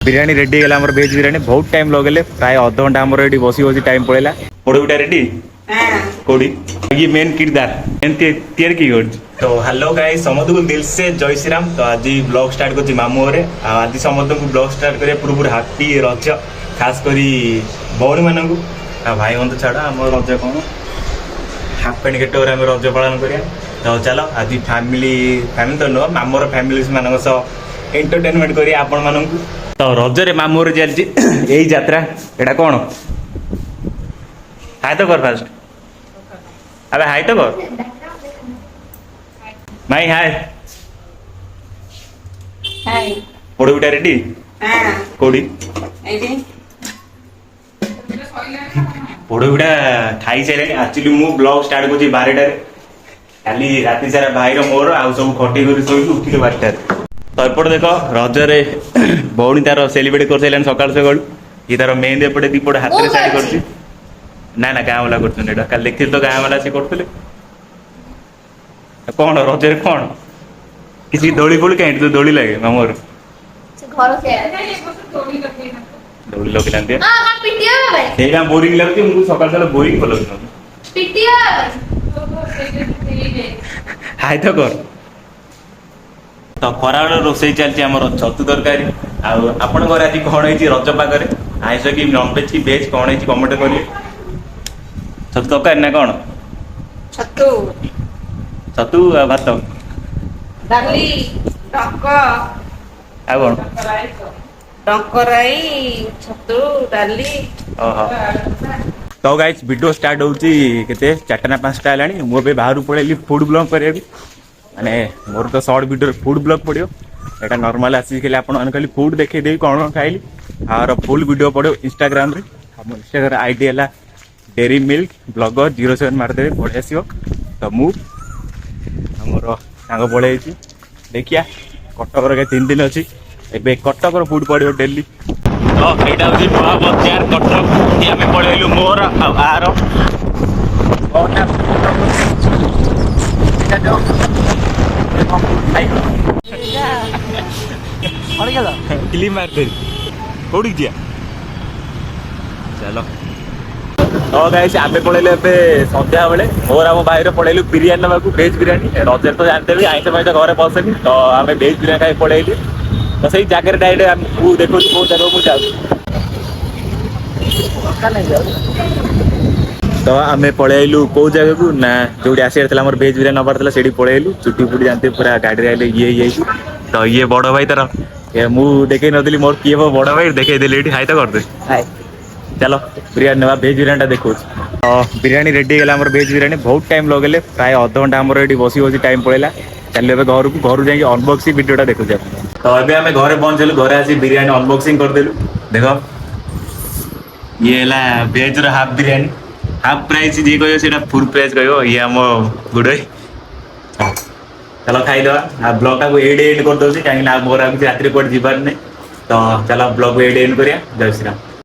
Biryani ready है भेज बिरयानी बहुत टाइम लगे प्राय अध घंटा आम बसी बसी टाइम पड़ेगा पोड़ोटा रेडी कोड़ी ये मेन किरदार तैयार की तो हेलो गाइस समस्त को दिल से जय श्री राम। तो आज ब्लॉग स्टार्ट कर मामू घरे आज समस्त को ब्लॉग स्टार्ट करिया पूर्व हैप्पी रज खास करी भौणी मान भाई मन तो छाड़ आम रज कौन हाफ पैंट केटे आम रज पालन करिया। तो चलो आज फैमिली फैमिली तो नुह मामूर फैमिली मान सह एंटरटेनमेंट करिया आपण मानू। तो रजरे मामू घरे चलती यही यात्रा एटा कौन हाय तो कर फास्ट अबे हाय तो कर माई हाय हाय पोड़ी उठा रेडी हां कोड़ी एडी पोड़ी उठा खाई सारे एक्चुअली मु ब्लॉग स्टार्ट कर 12 काली राति सारा भाई रो मोर आ सब खटी कर सोई उठिले 12 तो एपट देख रजरे भौणी तार सेलिब्रेट कर सारे सकाल सकाल ये तार मेहंदी एपटे दीपट हाथ में साइड कर ना ना गाँ वाला कर काल देखी तो गाँ वाला सी करते कौन रजरे कौन किसी दोली फोड़ी कहीं तो दोली लगे मामोर घर से दोली लगे लांते हां का पिटिया बे सेगा बोरिंग लगती मुझे सकाल सकाल बोरिंग बोल पिटिया हाय तो कर तो खरा रोसई चलती आम छतु तरकारी आपण घर आज कौन है रज पागे आइस कि नॉनवेज की वेज कौन है कमेंट करिए छतु तरकारी ना कौन छतु छतु भात डाली टक आ कौन टंकराई छतु डाली ओहो तो गाइस वीडियो स्टार्ट होची केते 4टा ना 5टा हलानी मु बे बाहर पळेली फूड ब्लॉग करिया माने मोर तो शॉर्ट वीडियो फूड ब्लॉग पड़ियो एटा नॉर्मल आसी के आपण खाली फूड देखे देई कोन खाइली और फुल वीडियो पड़ियो इंस्टाग्राम रे हम इंस्टाग्राम आईडी हला डेरी मिल्क ब्लॉगर 07 मार देबे पड़े आसीयो। तो मु हमरो सांग पळे छी देखिया कटक रे 3 दिन अछि एबे कटक रो फूड पड़ियो डेली। तो एटा होची नवा बाजार कटक ये हमें पळेलु मोर आर ओटा एटा जो क्लीन मार दे कोड़ी दिया चलो। तो गाइस आबे पळेले पे संध्या बेले मोर हम भाई पळेलु बिरयानी नवा को वेज बिरयानी रजर तो जानते भी आइस में तो घरे पसनी तो आमे वेज बिरयानी खाई पळेली तो सही जाकर डायरेक्ट हम देखो को जगह मु जाऊ तो आमे पळेलु को जगह को ना जोडी आसी रहला हमर वेज बिरयानी नबर थला सेडी पळेलु चुटी पुटी जानते पूरा गाड़ी आइले ये तो ये बड़ भाई तार ये मु देखे नदली मोर किए बड़ भाई देखे देली एठी हाय तो कर दे हाय चलो बिरयानी नवा वेज बिरयानी देखो तो बिरयानी रेडी है वेज बिरयानी बहुत टाइम लगे प्राय अध घंटा आम बसी बसी टाइम पड़ेगा चल घर को घर जाए अनबॉक्सिंग वीडियोटा देखो तो अभी आम घरे पहुंचलु घरे आसी बिरयानी अनबॉक्सिंग करदेलु देख ये है वेज रो हाफ बिरयानी हाफ प्राइस जी कह फुल प्राइस कह ये आम गुड़ चलो खाईदवा ब्लॉग टाक एड एंड कर दूसरी कहीं मोर रात को जीवार नहीं तो चलो ब्लॉग एड एंड करिया जय श्री राम।